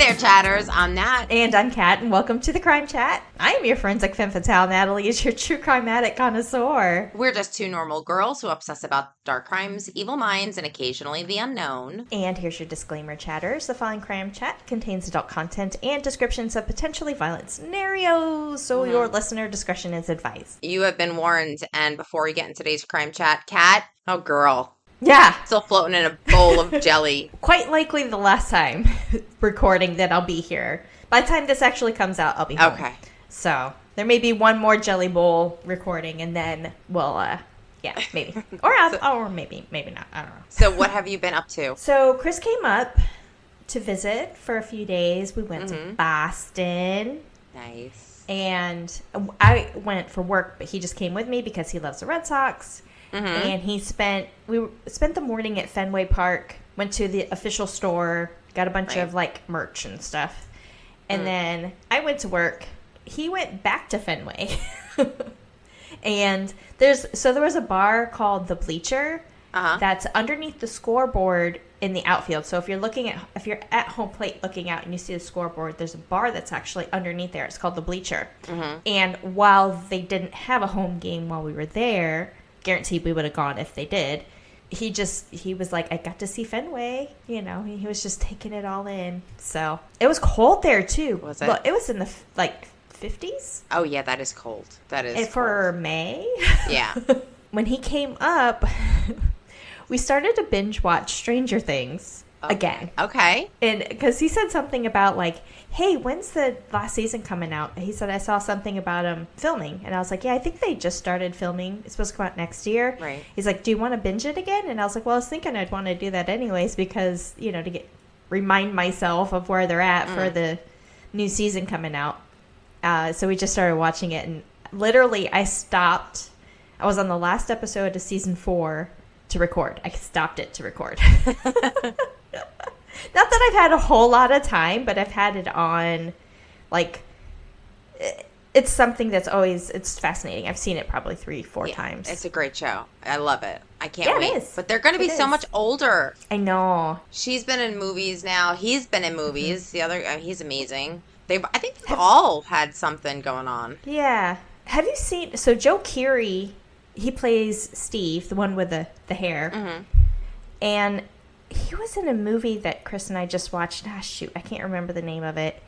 there, chatters. I'm Nat. And I'm Kat, and welcome to the Crime Chat. I am your forensic femme fatale. Natalie is your true crime-addict connoisseur. We're just two normal girls who obsess about dark crimes, evil minds, and occasionally the unknown. And here's your disclaimer, chatters. The following Crime Chat contains adult content and descriptions of potentially violent scenarios, so your listener discretion is advised. You have been warned, and before we get in today's Crime Chat, Kat, oh girl. Yeah. Still floating in a bowl of jelly. Quite likely the last time recording that I'll be here. By the time this actually comes out, I'll be home. Okay. So, there may be one more jelly bowl recording, and then we'll, yeah, maybe. Or maybe not. I don't know. So what have you been up to? So, Chris came up to visit for a few days. We went to Boston. Nice. And I went for work, but he just came with me because he loves the Red Sox. And we spent the morning at Fenway Park, went to the official store, got a bunch of like merch and stuff. And then I went to work. He went back to Fenway. And there was a bar called The Bleacher that's underneath the scoreboard in the outfield. So if you're at home plate looking out and you see the scoreboard, there's a bar that's actually underneath there. It's called The Bleacher. And while they didn't have a home game while we were there, guaranteed we would have gone if they did. He was like, I got to see Fenway. You know, he was just taking it all in. So it was cold there too. Was it? Well, it was in the 50s. Oh yeah, that is cold. That is for cold. May. Yeah. When he came up, we started to binge watch Stranger Things again. Okay. And because he said something about like, hey, when's the last season coming out? He said, I saw something about him filming. And I was like, yeah, I think they just started filming. It's supposed to come out next year. Right. He's like, do you want to binge it again? And I was like, well, I was thinking I'd want to do that anyways because, you know, to remind myself of where they're at for the new season coming out. So we just started watching it. And literally, I stopped. I was on the last episode of season 4 to record. I stopped it to record. Not that I've had a whole lot of time, but I've had it on, like, it's something that's it's fascinating. I've seen it probably 3-4 times. It's a great show. I love it. I can't wait. It is. But they're going to be so much older. I know. She's been in movies now. He's been in movies. The other, he's amazing. I think they've all had something going on. Yeah. Have you seen, so Joe Keery, he plays Steve, the one with the hair. And he was in a movie that Chris and I just watched. Ah, shoot, I can't remember the name of it.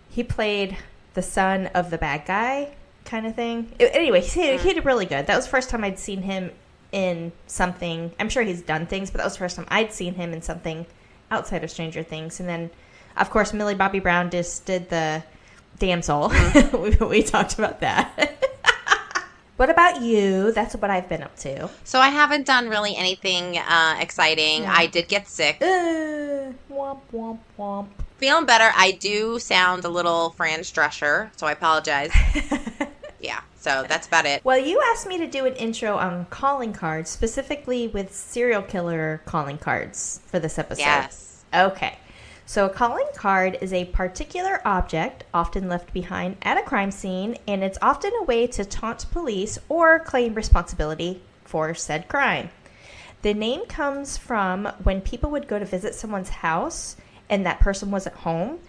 He played the son of the bad guy kind of thing. Anyway, he did really good. That was the first time I'd seen him in something. I'm sure he's done things, but that was the first time I'd seen him in something outside of Stranger Things. And then, of course, Millie Bobby Brown just did the Damsel. We talked about that. What about you? That's what I've been up to. So I haven't done really anything exciting. Yeah. I did get sick. Womp, womp, womp. Feeling better. I do sound a little Fran Drescher, so I apologize. Yeah, so that's about it. Well, you asked me to do an intro on calling cards, specifically with serial killer calling cards for this episode. Yes. Okay. So a calling card is a particular object often left behind at a crime scene, and it's often a way to taunt police or claim responsibility for said crime. The name comes from when people would go to visit someone's house and that person wasn't home,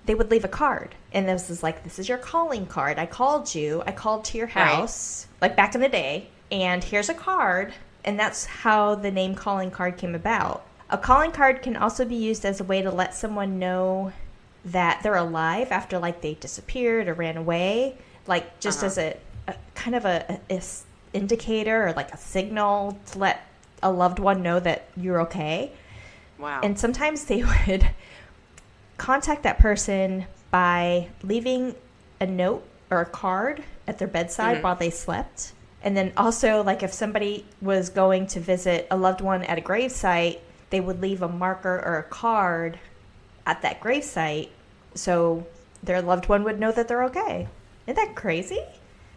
they would leave a card. And this is like, this is your calling card. I called to your house, like back in the day, and here's a card. And that's how the name calling card came about. A calling card can also be used as a way to let someone know that they're alive after, like, they disappeared or ran away, like just as a kind of a indicator or like a signal to let a loved one know that you're okay. Wow. And sometimes they would contact that person by leaving a note or a card at their bedside while they slept. And then also, like, if somebody was going to visit a loved one at a gravesite, they would leave a marker or a card at that gravesite so their loved one would know that they're okay. Isn't that crazy?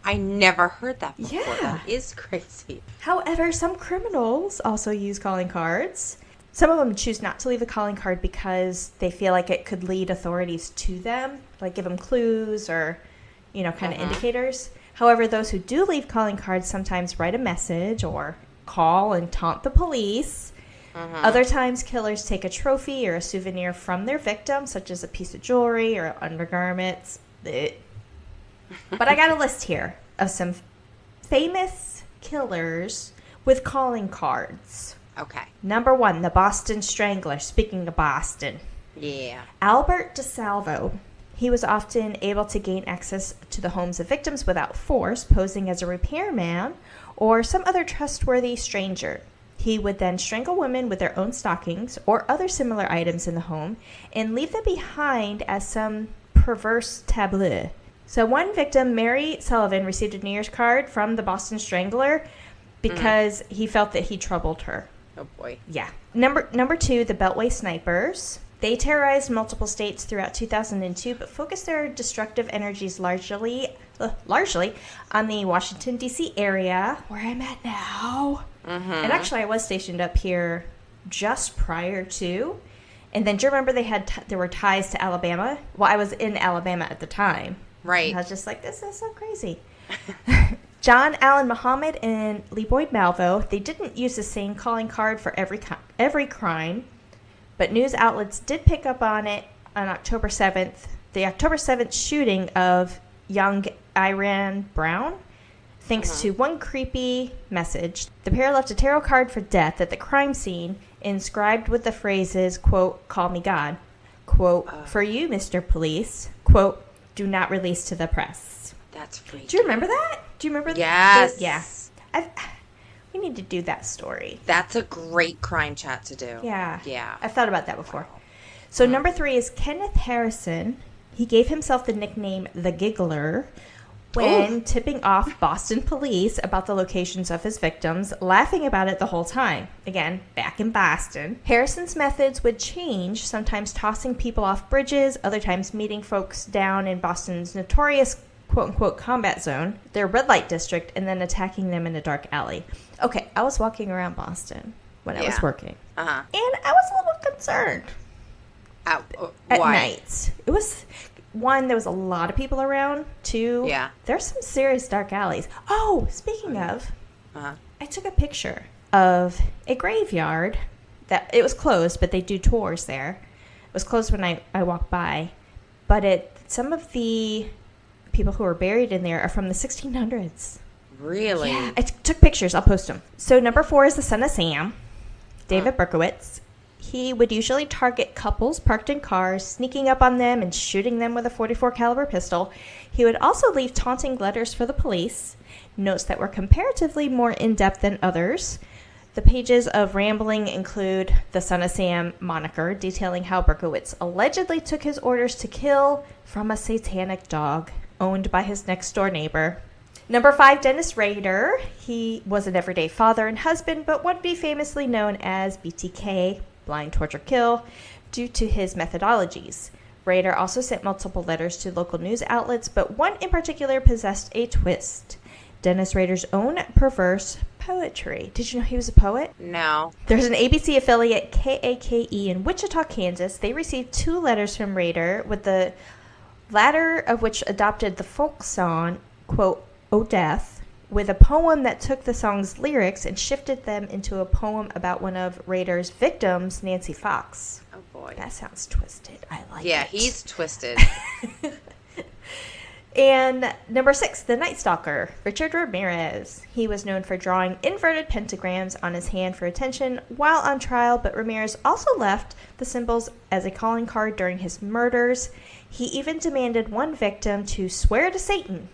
I never heard that before. Yeah. That is crazy. However, some criminals also use calling cards. Some of them choose not to leave a calling card because they feel like it could lead authorities to them, like give them clues or, you know, kind of indicators. However, those who do leave calling cards sometimes write a message or call and taunt the police. Other times, killers take a trophy or a souvenir from their victim, such as a piece of jewelry or undergarments. Blech. But I got a list here of some famous killers with calling cards. Okay. Number 1, the Boston Strangler. Speaking of Boston. Yeah. Albert DeSalvo. He was often able to gain access to the homes of victims without force, posing as a repairman or some other trustworthy stranger. He would then strangle women with their own stockings or other similar items in the home and leave them behind as some perverse tableau. So one victim, Mary Sullivan, received a New Year's card from the Boston Strangler because he felt that he troubled her. Oh, boy. Yeah. Number 2, the Beltway Snipers. They terrorized multiple states throughout 2002, but focused their destructive energies largely on the Washington, D.C. area, where I'm at now. And actually, I was stationed up here just prior to. And then, do you remember there were ties to Alabama? Well, I was in Alabama at the time. Right. And I was just like, this is so crazy. John Allen Muhammad and Lee Boyd Malvo, they didn't use the same calling card for every crime, but news outlets did pick up on it on October 7th. The October 7th shooting of young Iran Brown, thanks to one creepy message. The pair left a tarot card for death at the crime scene, inscribed with the phrases, quote, "Call me God," quote, "For you, Mr. Police," quote, "Do not release to the press." That's freaky. Do you remember that? Do you remember Yes. Yeah. We need to do that story. That's a great crime chat to do. Yeah. Yeah. I've thought about that before. So number 3 is Kenneth Harrison. He gave himself the nickname The Giggler when tipping off Boston police about the locations of his victims, laughing about it the whole time. Again, back in Boston. Harrison's methods would change, sometimes tossing people off bridges, other times meeting folks down in Boston's notorious quote-unquote combat zone, their red light district, and then attacking them in a dark alley. Okay, I was walking around Boston when I was working. And I was a little concerned. At Why? night. It was, 1, there was a lot of people around. 2, there's some serious dark alleys. Oh, speaking of, I took a picture of a graveyard that, it was closed, but they do tours there. It was closed when I walked by. But some of the people who are buried in there are from the 1600s. Really? Yeah, I took pictures. I'll post them. So number 4 is the Son of Sam, David Berkowitz. He would usually target couples parked in cars, sneaking up on them and shooting them with a .44 caliber pistol. He would also leave taunting letters for the police, notes that were comparatively more in-depth than others. The pages of rambling include the Son of Sam moniker, detailing how Berkowitz allegedly took his orders to kill from a satanic dog owned by his next-door neighbor. Number 5, Dennis Rader. He was an everyday father and husband, but would be famously known as BTK, Blind Torture Kill, due to his methodologies. Rader also sent multiple letters to local news outlets, but one in particular possessed a twist. Dennis Rader's own perverse poetry. Did you know he was a poet? No. There's an ABC affiliate, KAKE, in Wichita, Kansas. They received 2 letters from Rader, with the latter of which adopted the folk song, quote, "Oh Death," with a poem that took the song's lyrics and shifted them into a poem about one of Rader's victims, Nancy Fox. Oh, boy. That sounds twisted. I like it. Yeah, he's twisted. And number 6, the Night Stalker, Richard Ramirez. He was known for drawing inverted pentagrams on his hand for attention while on trial, but Ramirez also left the symbols as a calling card during his murders. He even demanded one victim to swear to Satan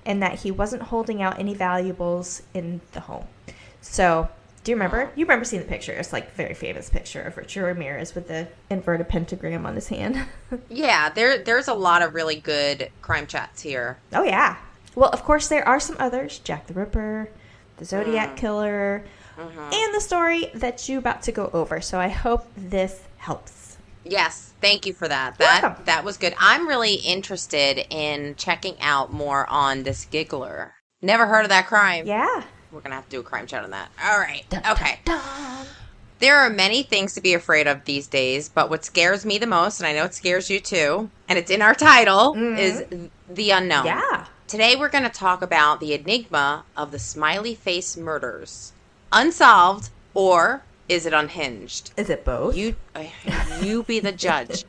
and that he wasn't holding out any valuables in the home. So, do you remember? You remember seeing the picture. It's like a very famous picture of Richard Ramirez with the inverted pentagram on his hand. Yeah, there's a lot of really good crime chats here. Oh, yeah. Well, of course, there are some others. Jack the Ripper, the Zodiac Killer, and the story that you're about to go over. So I hope this helps. Yes, thank you for that. Welcome. That was good. I'm really interested in checking out more on this giggler. Never heard of that crime. Yeah. We're going to have to do a crime chat on that. All right. Dun, Okay. dun, dun. There are many things to be afraid of these days, but what scares me the most, and I know it scares you too, and it's in our title, is the unknown. Yeah. Today we're going to talk about the enigma of the Smiley face murders. Unsolved or is it unhinged? Is it both? You be the judge.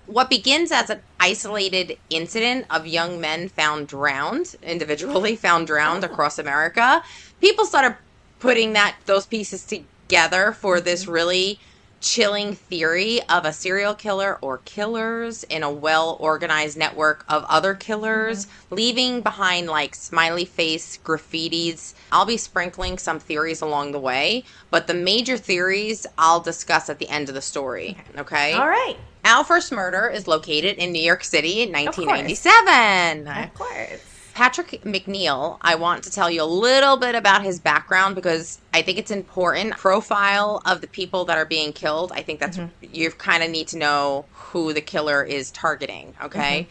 What begins as an isolated incident of young men found drowned, individually found drowned across America, people started putting those pieces together for this really chilling theory of a serial killer or killers in a well-organized network of other killers, leaving behind like smiley face graffitis. I'll be sprinkling some theories along the way, but the major theories I'll discuss at the end of the story. Okay? All right. Our first murder is located in New York City in Of course. 1997. Of course. Patrick McNeil, I want to tell you a little bit about his background because I think it's important. Profile of the people that are being killed. I think that's, you kind of need to know who the killer is targeting, okay?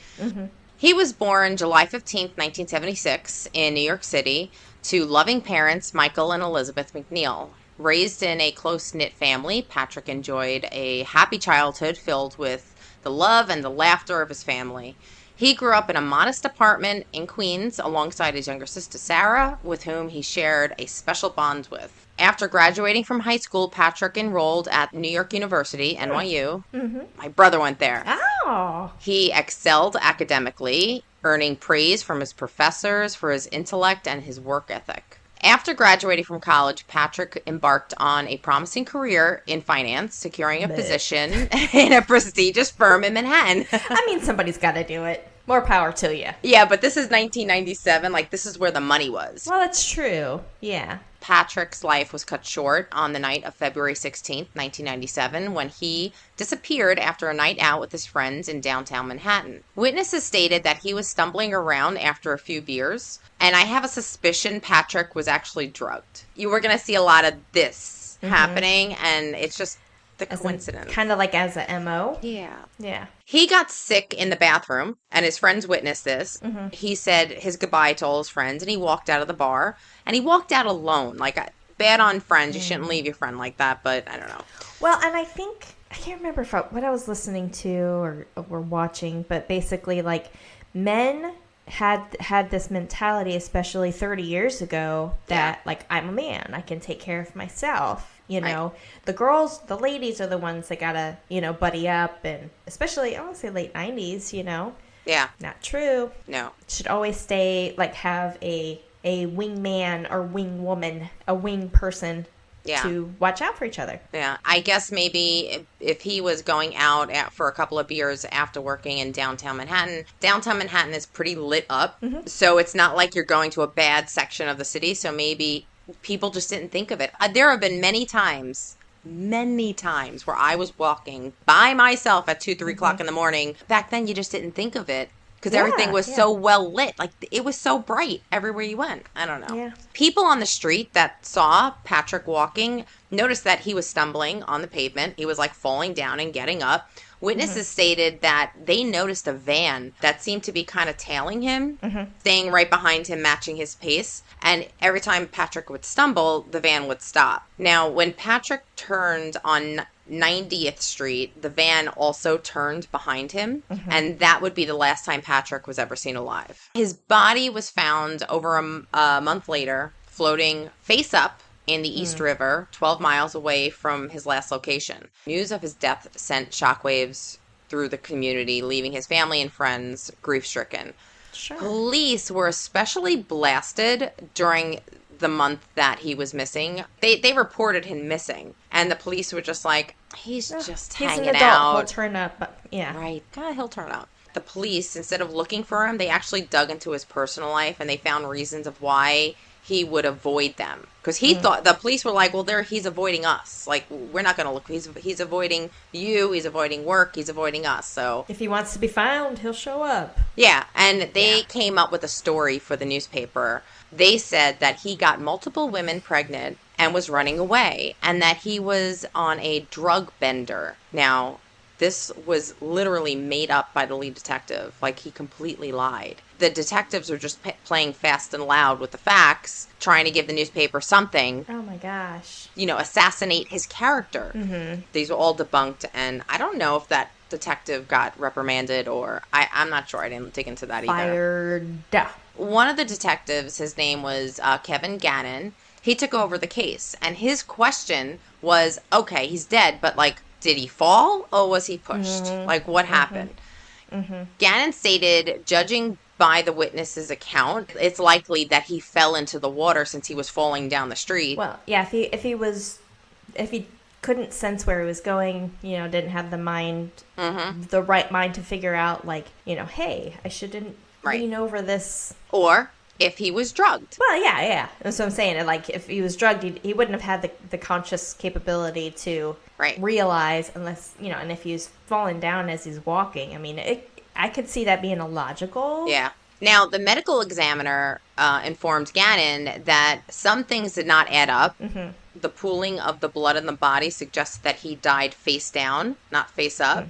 He was born July 15th, 1976 in New York City to loving parents, Michael and Elizabeth McNeil. Raised in a close-knit family, Patrick enjoyed a happy childhood filled with the love and the laughter of his family. He grew up in a modest apartment in Queens alongside his younger sister Sarah, with whom he shared a special bond with. After graduating from high school, Patrick enrolled at New York University, NYU. My brother went there. Oh. He excelled academically, earning praise from his professors for his intellect and his work ethic. After graduating from college, Patrick embarked on a promising career in finance, securing a position in a prestigious firm in Manhattan. I mean, somebody's got to do it. More power to you. Yeah, but this is 1997. Like, this is where the money was. Well, that's true. Yeah. Patrick's life was cut short on the night of February 16th, 1997, when he disappeared after a night out with his friends in downtown Manhattan. Witnesses stated that he was stumbling around after a few beers, and I have a suspicion Patrick was actually drugged. You were going to see a lot of this happening, and it's just the coincidence. Kind of like as a MO. Yeah. Yeah. He got sick in the bathroom, and his friends witnessed this. He said his goodbye to all his friends, and he walked out of the bar, and he walked out alone. Like, bad on friends. You shouldn't leave your friend like that, but I don't know. Well, and I think, I can't remember what I was listening to or watching, but basically, like, men had this mentality, especially 30 years ago, that, like, I'm a man. I can take care of myself. You know, the girls, the ladies are the ones that gotta, buddy up, and especially, I want to say late 90s, Yeah. Not true. No. Should always stay, like, have a wingman or wing woman, a wing person to watch out for each other. Yeah. I guess maybe if he was going out for a couple of beers after working in downtown Manhattan is pretty lit up. So it's not like you're going to a bad section of the city. So maybe people just didn't think of it. There have been many times where I was walking by myself at 2, 3 o'clock in the morning. Back then, you just didn't think of it because everything was so well lit. Like, it was so bright everywhere you went. I don't know. Yeah. People on the street that saw Patrick walking noticed that he was stumbling on the pavement. He was like falling down and getting up. Witnesses stated that they noticed a van that seemed to be kind of tailing him, staying right behind him, matching his pace. And every time Patrick would stumble, the van would stop. Now, when Patrick turned on 90th Street, the van also turned behind him. And that would be the last time Patrick was ever seen alive. His body was found over a month later, floating face up in the East River, 12 miles away from his last location. News of his death sent shockwaves through the community, leaving his family and friends grief-stricken. Sure. Police were especially blasted during the month that he was missing. They reported him missing, and the police were just like, he's hanging an adult. out. He'll turn up. Yeah. Right. God, he'll turn up. The police, instead of looking for him, they actually dug into his personal life, and they found reasons of why he would avoid them. Because he thought, the police were like, well, he's avoiding us. Like, we're not going to look. He's avoiding you. He's avoiding work. He's avoiding us. So if he wants to be found, he'll show up. Yeah, and they came up with a story for the newspaper. They said that he got multiple women pregnant and was running away, and that he was on a drug bender. Now, this was literally made up by the lead detective. Like, he completely lied. The detectives were just playing fast and loud with the facts, trying to give the newspaper something. Oh my gosh. Assassinate his character. These were all debunked, and I don't know if that detective got reprimanded or... I'm not sure. I didn't dig into that either. Fired. One of the detectives, his name was Kevin Gannon. he took over the case. And his question was, okay, he's dead, but like, did he fall or was he pushed? Like, what happened? Gannon stated, judging by the witness's account, it's likely that he fell into the water since he was falling down the street. Well, yeah, if he couldn't sense where he was going, didn't have the mind, the right mind to figure out, like, hey, I shouldn't lean over this. Or if he was drugged. Well, yeah. That's what I'm saying. Like, if he was drugged, he wouldn't have had the conscious capability to realize unless, and if he's falling down as he's walking. I mean, I could see that being illogical. Yeah. Now, the medical examiner informed Gannon that some things did not add up. The pooling of the blood in the body suggested that he died face down, not face up.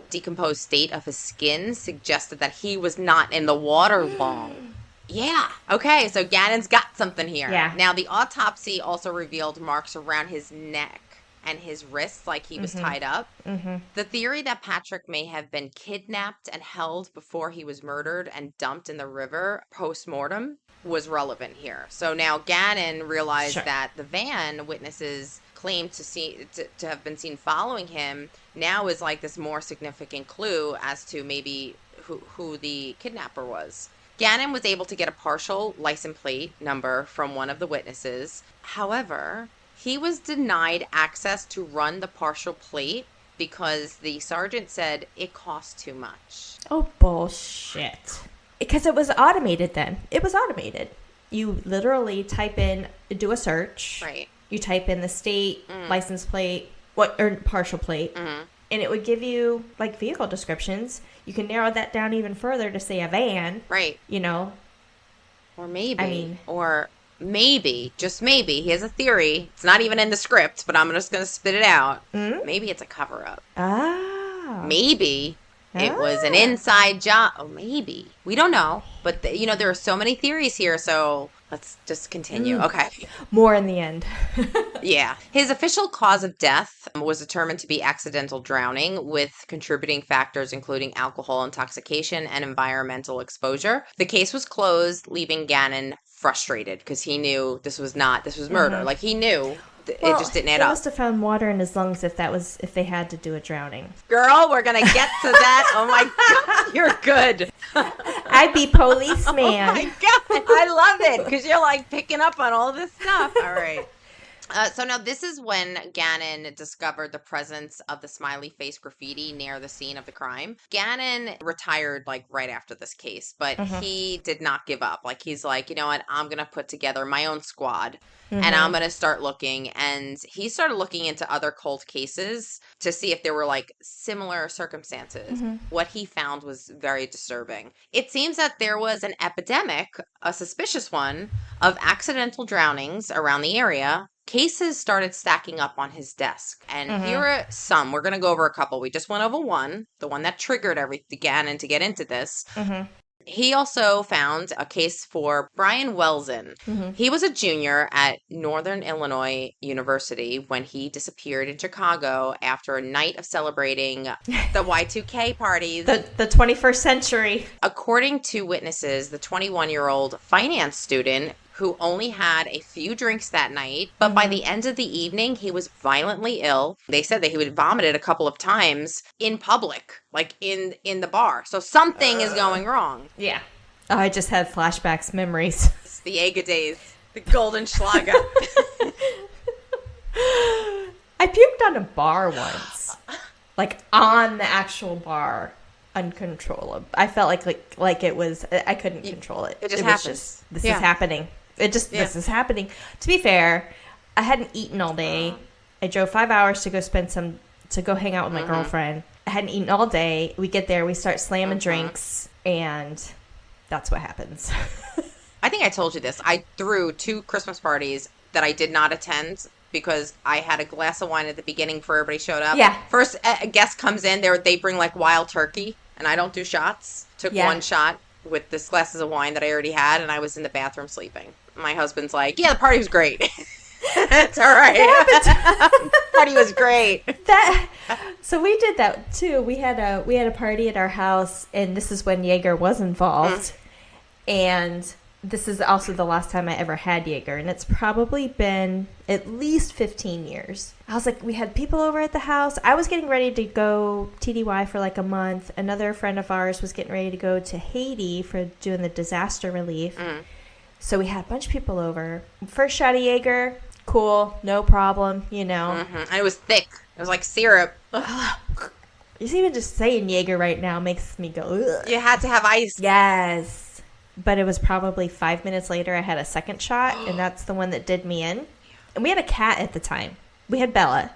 Decomposed state of his skin suggested that he was not in the water long. Yeah. Okay, so Gannon's got something here. Yeah. Now, the autopsy also revealed marks around his neck and his wrists, like he was tied up. The theory that Patrick may have been kidnapped and held before he was murdered and dumped in the river post-mortem was relevant here. So now Gannon realized that the van witnesses claimed to have been seen following him now is like this more significant clue as to maybe who the kidnapper was. Gannon was able to get a partial license plate number from one of the witnesses. However, he was denied access to run the partial plate because the sergeant said it cost too much. Oh, bullshit. Because it was automated then. It was automated. You literally do a search. Right. You type in the state, license plate, or partial plate, and it would give you, like, vehicle descriptions. You can narrow that down even further to say a van. Right. Or maybe. Maybe, just maybe, he has a theory. It's not even in the script, but I'm just going to spit it out. Maybe it's a cover-up. Maybe it was an inside job. Oh, maybe. We don't know. But, there are so many theories here, so let's just continue. Okay. More in the end. Yeah. His official cause of death was determined to be accidental drowning, with contributing factors including alcohol intoxication and environmental exposure. The case was closed, leaving Gannon frustrated because he knew this was murder. Like, he knew it just didn't add up. They must have found water in his lungs if they had to do a drowning. Girl, we're gonna get to that. Oh my God, you're good. I'd be policeman. Oh my God, I love it because you're like picking up on all this stuff. All right. So now this is when Gannon discovered the presence of the smiley face graffiti near the scene of the crime. Gannon retired like right after this case, but he did not give up. Like, he's like, you know what, I'm going to put together my own squad and I'm going to start looking. And he started looking into other cold cases to see if there were like similar circumstances. What he found was very disturbing. It seems that there was an epidemic, a suspicious one, of accidental drownings around the area. Cases started stacking up on his desk. And here are some. We're going to go over a couple. We just went over one, the one that triggered everything Gannon to get into this. He also found a case for Brian Welzen. He was a junior at Northern Illinois University when he disappeared in Chicago after a night of celebrating the Y2K parties. The 21st century. According to witnesses, the 21-year-old finance student who only had a few drinks that night, but by the end of the evening, he was violently ill. They said that he would vomited a couple of times in public, like in the bar. So something is going wrong. Yeah. Oh, I just had flashbacks, memories. It's the Ega days, the golden schlager. I puked on a bar once. Like, on the actual bar. Uncontrollable. I felt like it was, I couldn't control it. It just happens. This is happening. This is happening. To be fair, I hadn't eaten all day. I drove 5 hours to go hang out with my girlfriend. I hadn't eaten all day. We get there, we start slamming drinks, and that's what happens. I think I told you this. I threw 2 Christmas parties that I did not attend because I had a glass of wine at the beginning before everybody showed up. Yeah. First, a guest comes in, they bring like wild turkey, and I don't do shots. Took one shot with this glasses of wine that I already had, and I was in the bathroom sleeping. My husband's like, yeah, the party was great. It's all right. The party was great. So we did that too. We had a party at our house, and this is when Jaeger was involved. And this is also the last time I ever had Jaeger, and it's probably been at least 15 years. I was like, we had people over at the house. I was getting ready to go TDY for like a month. Another friend of ours was getting ready to go to Haiti for doing the disaster relief. So we had a bunch of people over. First shot of Jaeger, cool, no problem, you know. And it was thick. It was like syrup. Even just saying Jaeger right now makes me go, ugh. You had to have ice. Yes. But it was probably 5 minutes later I had a second shot, and that's the one that did me in. And we had a cat at the time. We had Bella.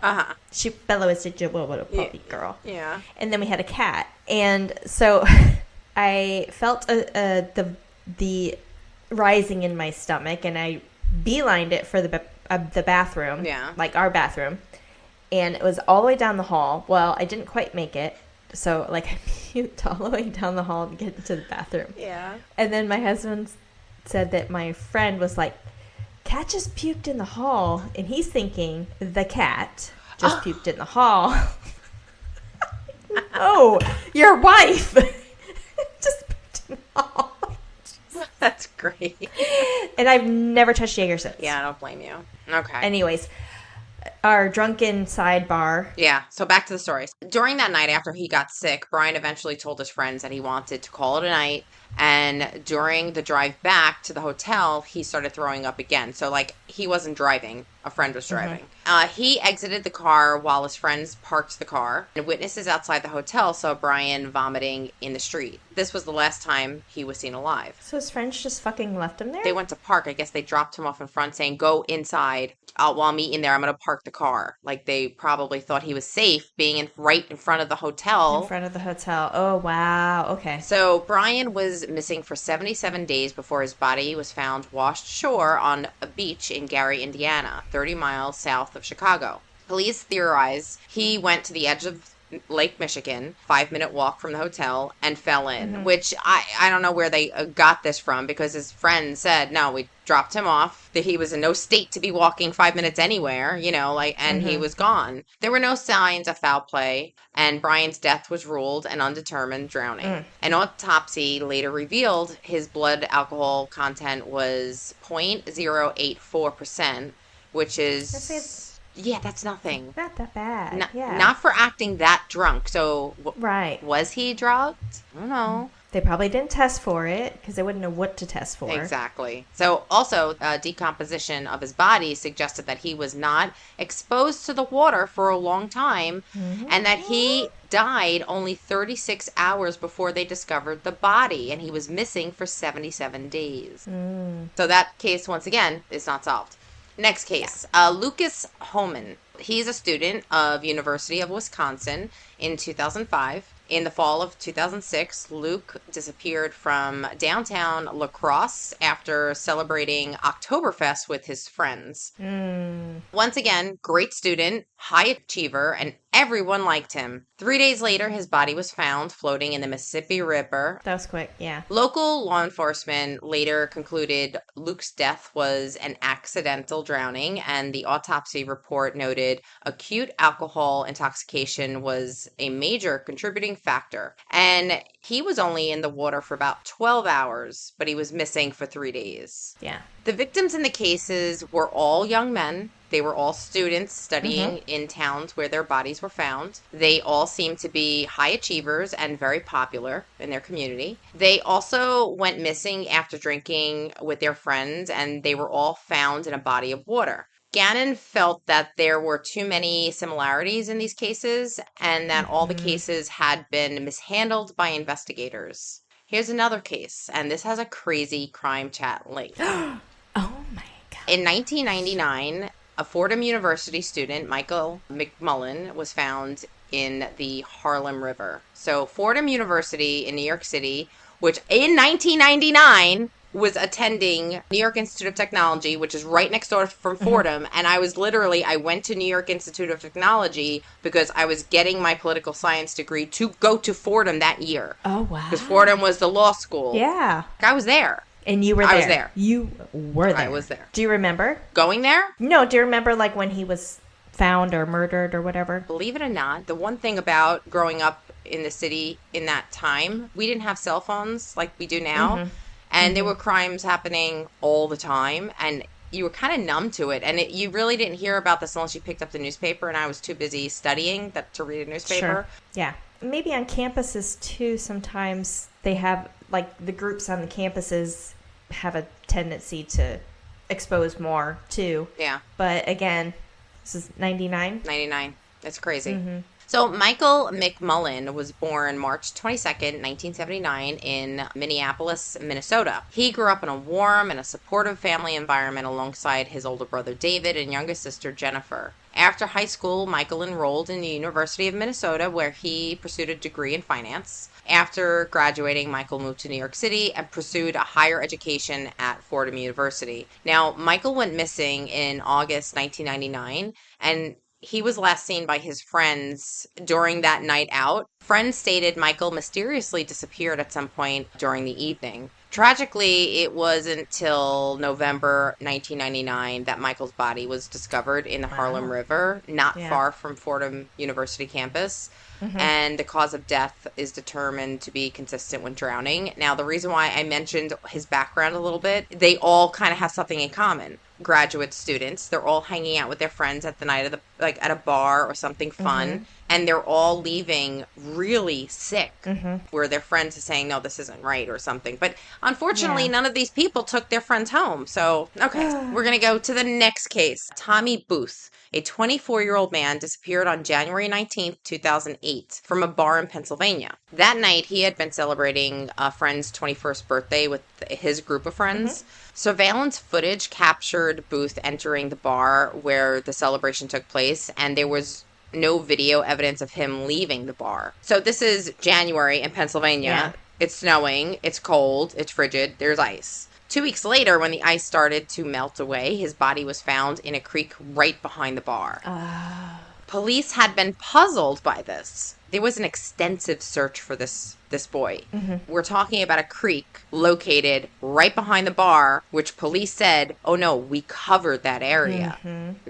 Bella was a little puppy girl. Yeah. And then we had a cat. And so I felt the rising in my stomach, and I beelined it for the bathroom. Yeah. Like our bathroom. And it was all the way down the hall. Well, I didn't quite make it. So, like, I puked all the way down the hall to get into the bathroom. Yeah. And then my husband said that my friend was like, cat just puked in the hall. And he's thinking, the cat just puked in the hall. No, your wife just puked in the hall. That's great. And I've never touched Jaeger since. Yeah, I don't blame you. Okay. Anyways, our drunken sidebar. Yeah, so back to the stories. During that night after he got sick, Brian eventually told his friends that he wanted to call it a night. And during the drive back to the hotel, he started throwing up again. So, like, he wasn't driving. A friend was driving. He exited the car while his friends parked the car. And witnesses outside the hotel saw Brian vomiting in the street. This was the last time he was seen alive. So his friends just fucking left him there? They went to park. I guess they dropped him off in front saying, go inside. While I'm eating there, I'm going to park the car. Like, they probably thought he was safe being right in front of the hotel. In front of the hotel. Oh, wow. Okay. So Brian was missing for 77 days before his body was found washed ashore on a beach in Gary, Indiana, 30 miles south of Chicago. Police theorize he went to the edge of Lake Michigan, 5-minute walk from the hotel, and fell in, which I don't know where they got this from, because his friend said, no, we dropped him off, that he was in no state to be walking 5 minutes anywhere, you know, like, and he was gone. There were no signs of foul play, and Brian's death was ruled an undetermined drowning. An autopsy later revealed his blood alcohol content was 0.084%, which is... Yeah, that's nothing. Not that bad. Not for acting that drunk. So, right. Was he drugged? I don't know. They probably didn't test for it because they wouldn't know what to test for. Exactly. So, also, decomposition of his body suggested that he was not exposed to the water for a long time and that he died only 36 hours before they discovered the body, and he was missing for 77 days. So, that case, once again, is not solved. Next case, Lucas Homan. He's a student of University of Wisconsin in 2005. In the fall of 2006, Luke disappeared from downtown La Crosse after celebrating Oktoberfest with his friends. Once again, great student, high achiever, and everyone liked him. 3 days later, his body was found floating in the Mississippi River. That was quick, yeah. Local law enforcement later concluded Luke's death was an accidental drowning, and the autopsy report noted acute alcohol intoxication was a major contributing factor. And he was only in the water for about 12 hours, but he was missing for 3 days. Yeah. The victims in the cases were all young men. They were all students studying in towns where their bodies were found. They all seemed to be high achievers and very popular in their community. They also went missing after drinking with their friends, and they were all found in a body of water. Gannon felt that there were too many similarities in these cases and that all the cases had been mishandled by investigators. Here's another case, and this has a crazy crime chat link. Oh my God. In 1999, a Fordham University student, Michael McMullen, was found in the Harlem River. So Fordham University in New York City, which in 1999 was attending New York Institute of Technology, which is right next door from Fordham. And I went to New York Institute of Technology because I was getting my political science degree to go to Fordham that year. Oh, wow. Because Fordham was the law school. Yeah. I was there. And you were there. I was there. You were there. I was there. Do you remember? Going there? No, do you remember like when he was found or murdered or whatever? Believe it or not, the one thing about growing up in the city in that time, we didn't have cell phones like we do now. and there were crimes happening all the time, and you were kind of numb to it, and you really didn't hear about this unless you picked up the newspaper, and I was too busy studying to read a newspaper. Sure. Yeah. Maybe on campuses too, sometimes they have, like, the groups on the campuses have a tendency to expose more too. Yeah. But again, this is 99. 99. That's crazy. So Michael McMullen was born March 22nd, 1979 in Minneapolis, Minnesota. He grew up in a warm and a supportive family environment alongside his older brother David and younger sister Jennifer. After high school, Michael enrolled in the University of Minnesota, where he pursued a degree in finance. After graduating, Michael moved to New York City and pursued a higher education at Fordham University. Now, Michael went missing in August 1999, and he was last seen by his friends during that night out. Friends stated Michael mysteriously disappeared at some point during the evening. Tragically, it wasn't until November 1999 that Michael's body was discovered in the Harlem River, not far from Fordham University campus. And the cause of death is determined to be consistent with drowning. Now, the reason why I mentioned his background a little bit, they all kind of have something in common. Graduate students, they're all hanging out with their friends at the night of at a bar or something fun, and they're all leaving really sick, where their friends are saying, no, this isn't right or something. But unfortunately, none of these people took their friends home. So, okay, we're going to go to the next case. Tommy Booth, a 24-year-old man, disappeared on January 19th, 2008 from a bar in Pennsylvania. That night, he had been celebrating a friend's 21st birthday with his group of friends. Surveillance footage captured Booth entering the bar where the celebration took place, and there was no video evidence of him leaving the bar. So this is January in Pennsylvania. Yeah. It's snowing, it's cold, it's frigid, there's ice. 2 weeks later, when the ice started to melt away, his body was found in a creek right behind the bar. Police had been puzzled by this. There was an extensive search for this boy. We're talking about a creek located right behind the bar, which police said, oh no, we covered that area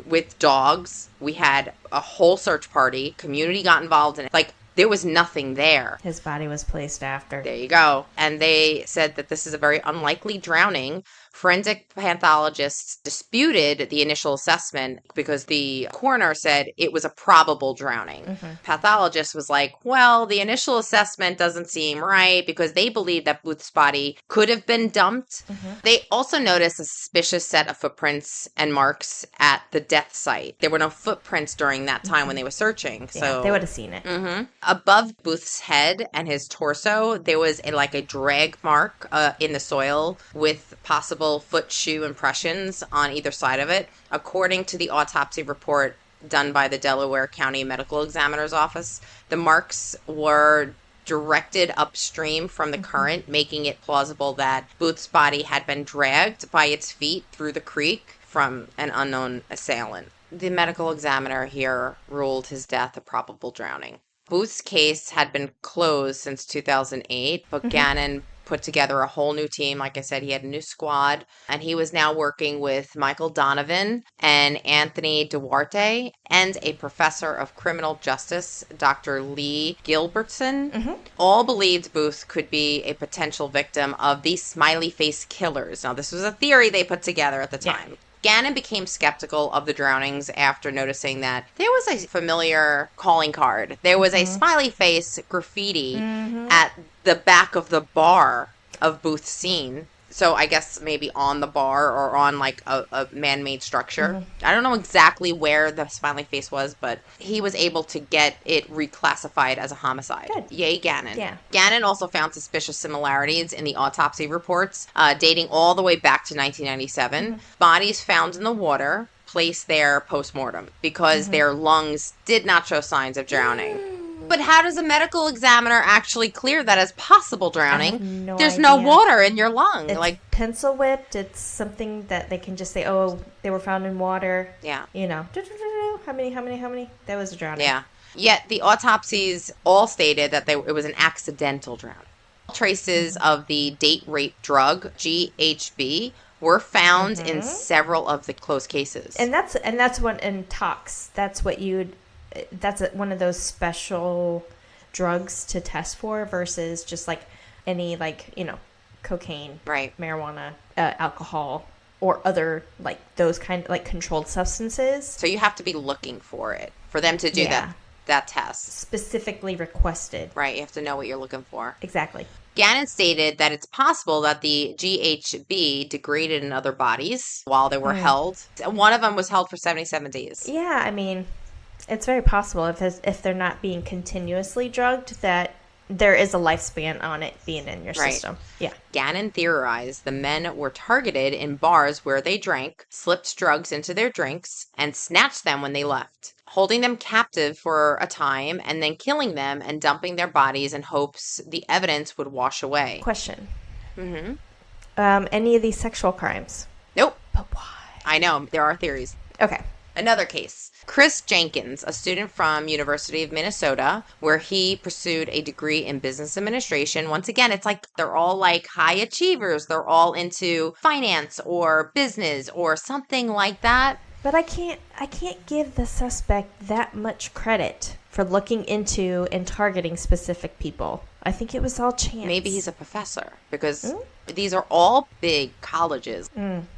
with dogs. We had a whole search party. Community got involved in it. Like, there was nothing there. His body was placed after. There you go. And they said that this is a very unlikely drowning. Forensic pathologists disputed the initial assessment because the coroner said it was a probable drowning. Pathologist was like, well, the initial assessment doesn't seem right, because they believe that Booth's body could have been dumped. They also noticed a suspicious set of footprints and marks at the death site. There were no footprints during that time when they were searching. So they would have seen it. Above Booth's head and his torso, there was a drag mark in the soil with possible foot shoe impressions on either side of it. According to the autopsy report done by the Delaware County Medical Examiner's Office, the marks were directed upstream from the current, making it plausible that Booth's body had been dragged by its feet through the creek from an unknown assailant. The medical examiner here ruled his death a probable drowning. Booth's case had been closed since 2008, but Gannon put together a whole new team. Like I said, he had a new squad, and he was now working with Michael Donovan and Anthony Duarte and a professor of criminal justice, Dr. Lee Gilbertson. All believed Booth could be a potential victim of the Smiley face killers. Now, this was a theory they put together at the time. Gannon became skeptical of the drownings after noticing that there was a familiar calling card. There was a smiley face graffiti at the back of the bar of Booth's scene. So I guess maybe on the bar or on a man-made structure. I don't know exactly where the smiley face was, but he was able to get it reclassified as a homicide. Good. Yay, Gannon. Yeah. Gannon also found suspicious similarities in the autopsy reports, dating all the way back to 1997. Bodies found in the water, placed there post-mortem, because their lungs did not show signs of drowning. But how does a medical examiner actually clear that as possible drowning? There's no water in your lung. It's pencil whipped. It's something that they can just say, oh, they were found in water. Yeah. How many? That was a drowning. Yeah. Yet the autopsies all stated that it was an accidental drowning. Traces of the date rape drug, GHB, were found in several of the closed cases. And that's what in tox. That's what one of those special drugs to test for versus just any cocaine, Right. marijuana, alcohol, or other like those kind of like controlled substances. So you have to be looking for it for them to do Yeah. that test. Specifically requested. Right. You have to know what you're looking for. Exactly. Gannon stated that it's possible that the GHB degraded in other bodies while they were held. One of them was held for 77 days. Yeah, I mean, it's very possible if they're not being continuously drugged that there is a lifespan on it being in your Right. system. Yeah. Gannon theorized the men were targeted in bars where they drank, slipped drugs into their drinks, and snatched them when they left, holding them captive for a time and then killing them and dumping their bodies in hopes the evidence would wash away. Question. Mm-hmm. Any of these sexual crimes? Nope. But why? I know. There are theories. Okay. Another case. Chris Jenkins, a student from University of Minnesota, where he pursued a degree in business administration. Once again, it's like they're all like high achievers. They're all into finance or business or something like that. But I can't give the suspect that much credit for looking into and targeting specific people. I think it was all chance. Maybe he's a professor because these are all big colleges.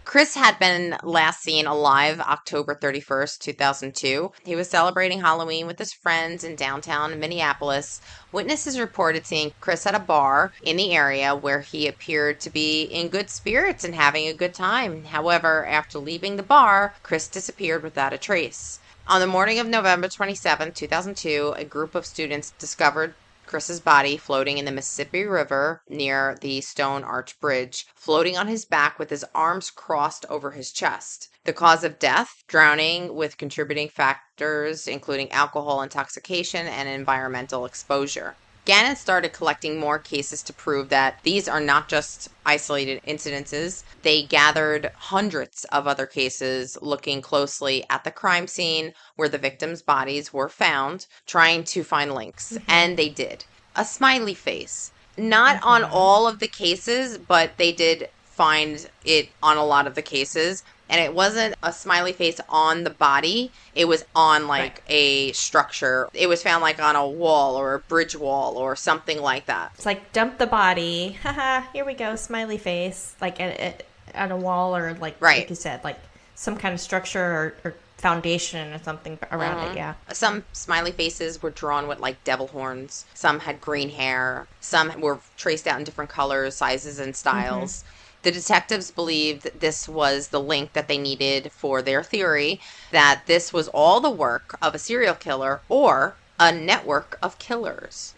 Chris had been last seen alive October 31st, 2002. He was celebrating Halloween with his friends in downtown Minneapolis. Witnesses reported seeing Chris at a bar in the area where he appeared to be in good spirits and having a good time. However, after leaving the bar, Chris disappeared without a trace. On the morning of November 27, 2002, a group of students discovered Chris's body floating in the Mississippi River near the Stone Arch Bridge, floating on his back with his arms crossed over his chest. The cause of death, drowning with contributing factors including alcohol intoxication and environmental exposure. Gannon started collecting more cases to prove that these are not just isolated incidences. They gathered hundreds of other cases looking closely at the crime scene where the victims' bodies were found, trying to find links. And they did. A smiley face. Not on all of the cases, but they did find it on a lot of the cases. And it wasn't a smiley face on the body. It was on like a structure. It was found like on a wall or a bridge wall or something like that. It's like dump the body. Haha, here we go, smiley face. Like on a wall or like you said, like some kind of structure or foundation or something around it, yeah. Some smiley faces were drawn with like devil horns. Some had green hair. Some were traced out in different colors, sizes, and styles. The detectives believed this was the link that they needed for their theory that this was all the work of a serial killer or a network of killers.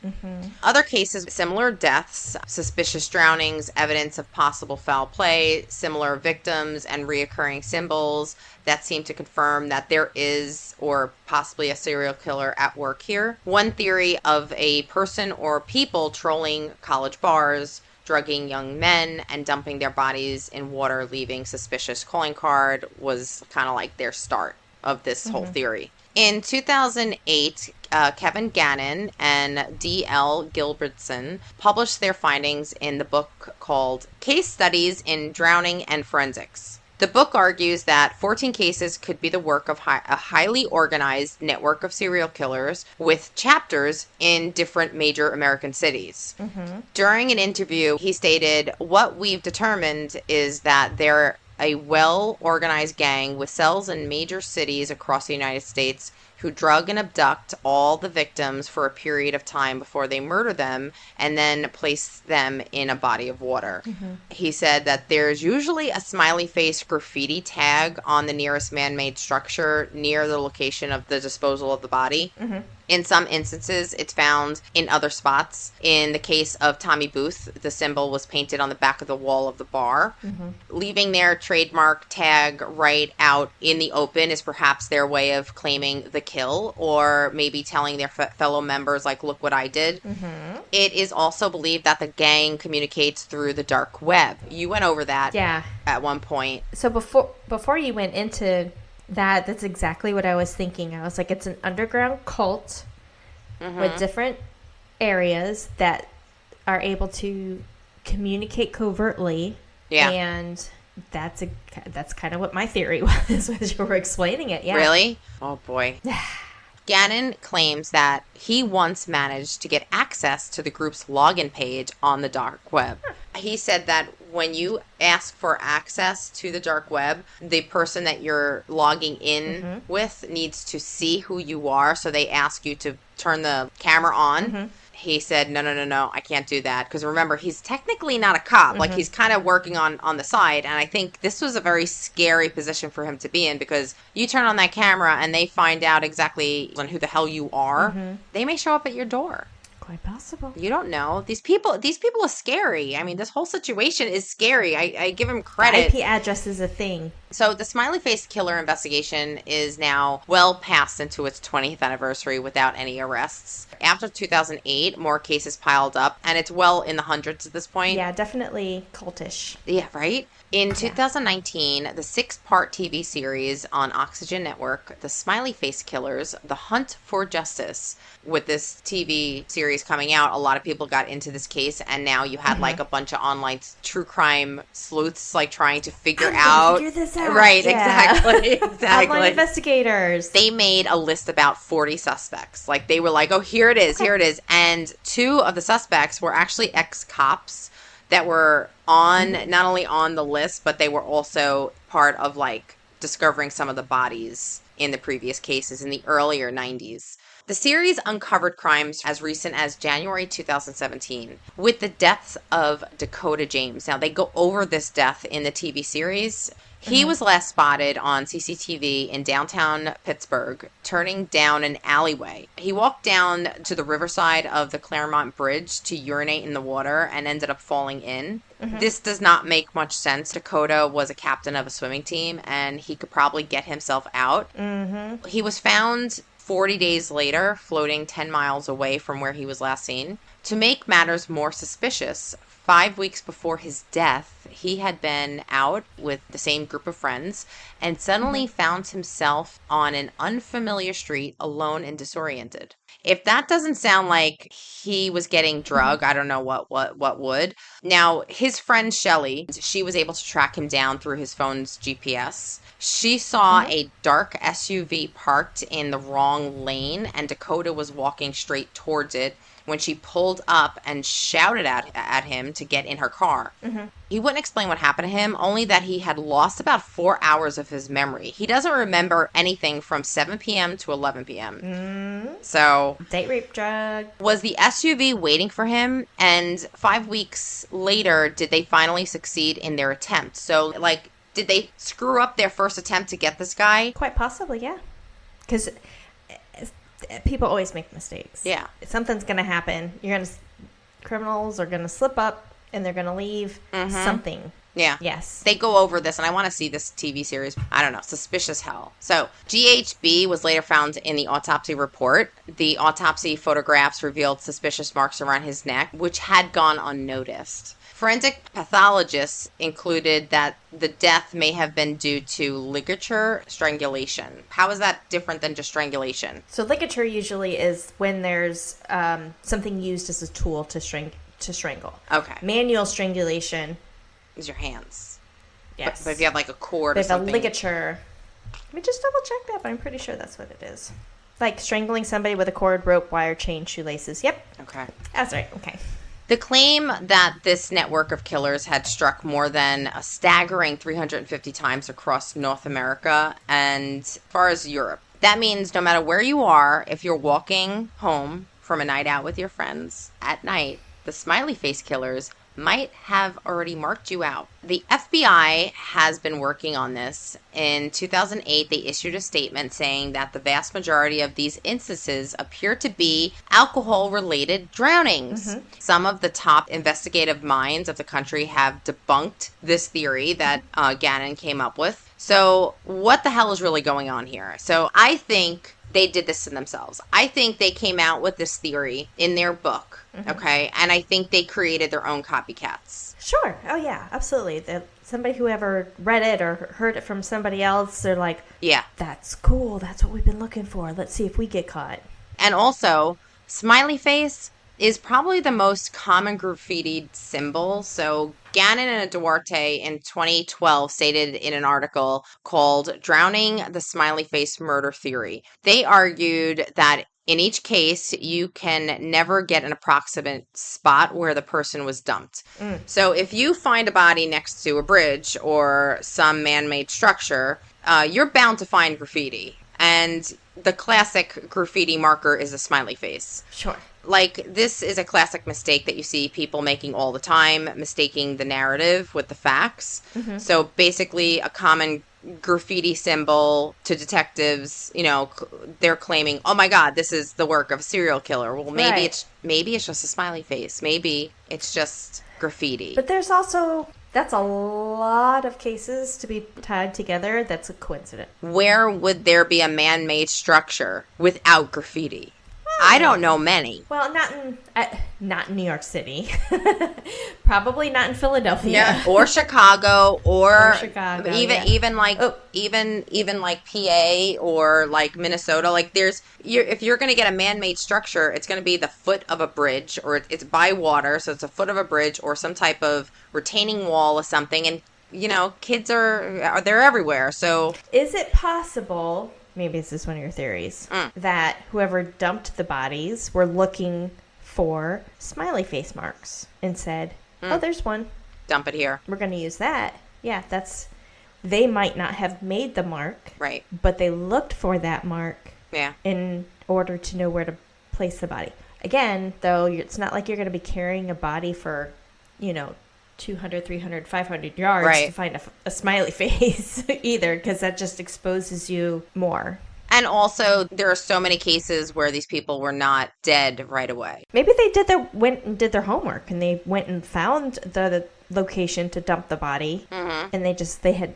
Other cases, similar deaths, suspicious drownings, evidence of possible foul play, similar victims, and reoccurring symbols that seem to confirm that there is or possibly a serial killer at work here. One theory of a person or people trolling college bars, drugging young men, and dumping their bodies in water, leaving suspicious calling card was kind of like their start of this whole theory. In 2008, Kevin Gannon and D.L. Gilbertson published their findings in the book called Case Studies in Drowning and Forensics. The book argues that 14 cases could be the work of a highly organized network of serial killers with chapters in different major American cities. During an interview, he stated, "What we've determined is that they're a well-organized gang with cells in major cities across the United States who drug and abduct all the victims for a period of time before they murder them and then place them in a body of water." He said that there's usually a smiley face graffiti tag on the nearest man-made structure near the location of the disposal of the body. In some instances, it's found in other spots. In the case of Tommy Booth, the symbol was painted on the back of the wall of the bar. Leaving their trademark tag right out in the open is perhaps their way of claiming the kill, or maybe telling their fellow members, like, look what I did. It is also believed that the gang communicates through the dark web. You went over that at one point. So before you went into that's exactly what I was thinking. I was like, it's an underground cult with different areas that are able to communicate covertly. And that's kind of what my theory was as you were explaining it. Yeah. Really? Oh, boy. Gannon claims that he once managed to get access to the group's login page on the dark web. He said that when you ask for access to the dark web, the person that you're logging in with needs to see who you are. So they ask you to turn the camera on. He said, no, no, no, no, I can't do that. Because remember, he's technically not a cop. Like, he's kind of working on the side. And I think this was a very scary position for him to be in, because you turn on that camera and they find out exactly who the hell you are. They may show up at your door. Quite possible. You don't know. These people are scary. I mean, this whole situation is scary. I give him credit. The IP address is a thing. So the Smiley Face Killer investigation is now well past into its 20th anniversary without any arrests. After 2008, more cases piled up, and it's well in the hundreds at this point. Yeah, definitely cultish. Yeah, right? In 2019, the 6-part TV series on Oxygen Network, The Smiley Face Killers, The Hunt for Justice. With this TV series coming out, a lot of people got into this case, and now you had like a bunch of online true crime sleuths like trying to figure out. Figure this out. Right, yeah. exactly. Online investigators. They made a list about 40 suspects. Like, they were like, oh, here it is, here it is. And 2 of the suspects were actually ex-cops that were on, not only on the list, but they were also part of like discovering some of the bodies in the previous cases in the earlier 90s. The series uncovered crimes as recent as January 2017 with the deaths of Dakota James. Now, they go over this death in the TV series. He was last spotted on CCTV in downtown Pittsburgh, turning down an alleyway. He walked down to the riverside of the Claremont Bridge to urinate in the water and ended up falling in. This does not make much sense. Dakota was a captain of a swimming team, and he could probably get himself out. He was found 40 days later, floating 10 miles away from where he was last seen. To make matters more suspicious, 5 weeks before his death, he had been out with the same group of friends and suddenly found himself on an unfamiliar street alone and disoriented. If that doesn't sound like he was getting drugged, I don't know what would. Now, his friend Shelly, she was able to track him down through his phone's GPS. She saw a dark SUV parked in the wrong lane, and Dakota was walking straight towards it when she pulled up and shouted at him to get in her car. He wouldn't explain what happened to him, only that he had lost about 4 hours of his memory. He doesn't remember anything from 7 p.m. to 11 p.m. So, date rape drug. Was the SUV waiting for him? And 5 weeks later, did they finally succeed in their attempt? So, like, did they screw up their first attempt to get this guy? Quite possibly, yeah. Because people always make mistakes. Yeah. Something's going to happen. Criminals are going to slip up and they're going to leave something. Yeah. Yes. They go over this, and I want to see this TV series. I don't know. Suspicious hell. So, GHB was later found in the autopsy report. The autopsy photographs revealed suspicious marks around his neck, which had gone unnoticed. Forensic pathologists included that the death may have been due to ligature strangulation. How is that different than just strangulation? So ligature usually is when there's something used as a tool to strangle. Okay. Manual strangulation is your hands. Yes. But if you have like a cord There's or something. a ligature. Let me just double check that, but I'm pretty sure that's what it is. Like strangling somebody with a cord, rope, wire, chain, shoelaces. Yep. Okay. That's right. Okay. The claim that this network of killers had struck more than a staggering 350 times across North America and as far as Europe. That means no matter where you are, if you're walking home from a night out with your friends at night, the Smiley Face Killers might have already marked you out. The FBI has been working on this. In 2008, they issued a statement saying that the vast majority of these instances appear to be alcohol-related drownings. Some of the top investigative minds of the country have debunked this theory that Gannon came up with. So what the hell is really going on here? So I think they did this to themselves. I think they came out with this theory in their book, okay? And I think they created their own copycats. Sure. Oh, yeah, absolutely. Somebody who ever read it or heard it from somebody else, they're like, yeah, that's cool. That's what we've been looking for. Let's see if we get caught. And also, Smiley Face is probably the most common graffitied symbol. So Gannon and Duarte in 2012 stated in an article called Drowning the Smiley Face Murder Theory. They argued that In each case, you can never get an approximate spot where the person was dumped. So if you find a body next to a bridge or some man-made structure, you're bound to find graffiti. And the classic graffiti marker is a smiley face. Sure. Like, this is a classic mistake that you see people making all the time, mistaking the narrative with the facts. So basically, a common graffiti symbol to detectives, they're claiming, oh my God, this is the work of a serial killer. Well, maybe Right. maybe it's just a smiley face. Maybe it's just graffiti. But there's also, that's a lot of cases to be tied together. That's a coincidence. Where would there be a man-made structure without graffiti? I don't know many. Well, not in New York City. Probably not in Philadelphia. Yeah, or Chicago, or Chicago, even yeah. even like even like PA or like Minnesota. Like if you're going to get a man-made structure, it's going to be the foot of a bridge, or it's by water, so it's a foot of a bridge or some type of retaining wall or something. And kids are they're everywhere. So Is it possible, maybe this is one of your theories, that whoever dumped the bodies were looking for smiley face marks and said, oh, there's one. dump it here, We're going to use that. Yeah, they might not have made the mark, right? but they looked for that mark Yeah, in order to know where to place the body. Again, though, it's not like you're going to be carrying a body for, 200, 300, 500 yards Right. to find a smiley face either, because that just exposes you more. and also there are so many cases where these people were not dead right away. Maybe they went and did their homework and they went and found the location to dump the body, and they had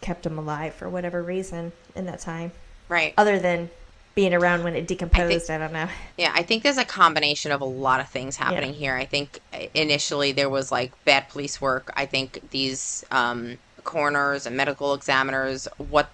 kept them alive for whatever reason in that time, Right. other than being around when it decomposed. I don't know. Yeah, I think there's a combination of a lot of things happening here. I think initially there was like bad police work. I think these coroners and medical examiners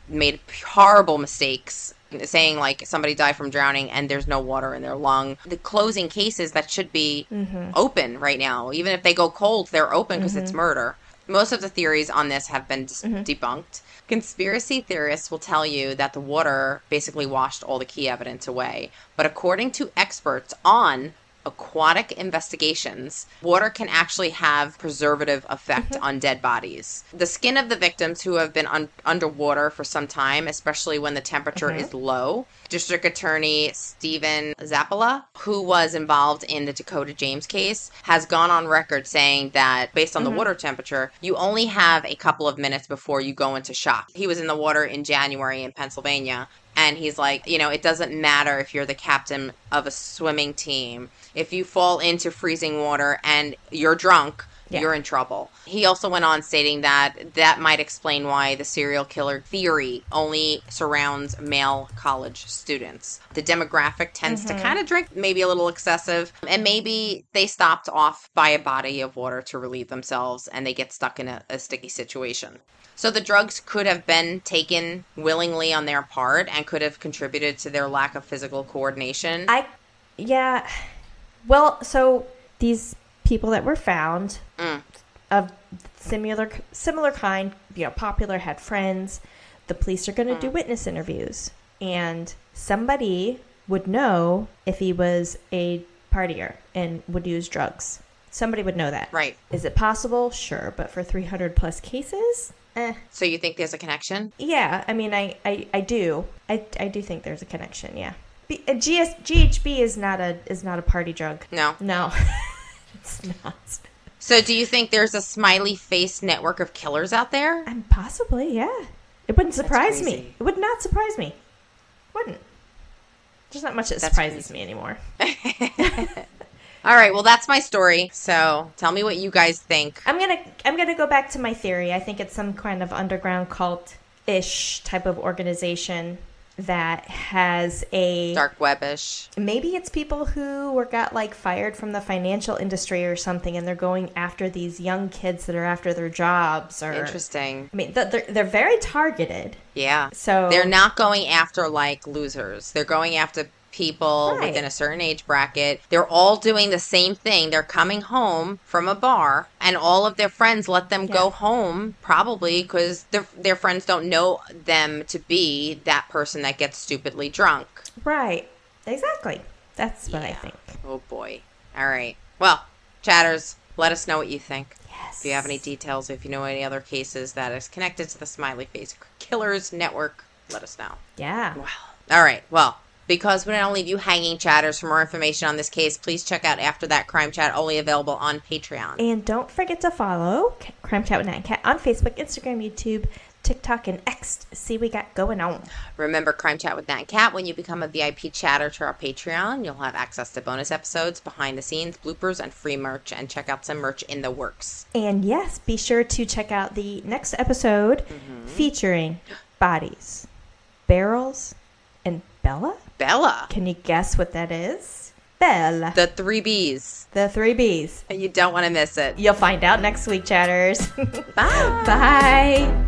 made horrible mistakes, saying like somebody died from drowning and there's no water in their lung. The closing cases that should be open right now, even if they go cold, they're open because it's murder. Most of the theories on this have been debunked. Conspiracy theorists will tell you that the water basically washed all the key evidence away. But according to experts on aquatic investigations, water can actually have preservative effect on dead bodies. The skin of the victims who have been underwater for some time, especially when the temperature is low. District Attorney Stephen Zappala, who was involved in the Dakota James case, has gone on record saying that based on the water temperature, you only have a couple of minutes before you go into shock. He was in the water in January in Pennsylvania. And he's like, it doesn't matter if you're the captain of a swimming team. If you fall into freezing water and you're drunk, you're in trouble. He also went on stating that might explain why the serial killer theory only surrounds male college students. The demographic tends to kind of drink, maybe a little excessive, and maybe they stopped off by a body of water to relieve themselves and they get stuck in a sticky situation. So the drugs could have been taken willingly on their part and could have contributed to their lack of physical coordination. Well, so these people that were found of similar kind, popular, had friends. The police are going to do witness interviews, and somebody would know if he was a partier and would use drugs. Somebody would know that. Right. Is it possible? Sure, but for 300 plus cases? So you think there's a connection? Yeah, I mean, I do. I do think there's a connection, yeah. GHB is not a party drug. No. No, it's not. So do you think there's a smiley face network of killers out there? Possibly, yeah. It wouldn't surprise crazy. me. It would not surprise me. Wouldn't. There's not much that That's surprises crazy. me anymore. All right, well, that's my story. So tell me what you guys think. I'm gonna go back to my theory. I think it's some kind of underground cult-ish type of organization that has a Dark web-ish. Maybe it's people who got fired from the financial industry or something, and they're going after these young kids that are after their jobs. Or Interesting. I mean, they're very targeted. Yeah. So they're not going after losers. They're going after people Right. within a certain age bracket. They're all doing the same thing. They're coming home from a bar, and all of their friends let them go home, probably because their friends don't know them to be that person that gets stupidly drunk. Right. Exactly. That's what I Yeah. think. Oh, boy. All right. Well, chatters, let us know what you think. Yes. If you have any details, if you know any other cases that is connected to the Smiley Face Killers Network, let us know. Yeah. Well, all right. Well, because we don't leave you hanging, chatters, for more information on this case, please check out After That Crime Chat, only available on Patreon. And don't forget to follow Crime Chat with Nat and Cat on Facebook, Instagram, YouTube, TikTok, and X to see what we got going on. Remember Crime Chat with Nat and Cat. When you become a VIP chatter to our Patreon, you'll have access to bonus episodes, behind the scenes, bloopers, and free merch. And check out some merch in the works. And yes, be sure to check out the next episode featuring bodies, barrels, and Bella. Bella. Can you guess what that is? Bella. The 3 Bs. The 3 Bs. You don't want to miss it. You'll find out next week, chatters. Bye. Bye.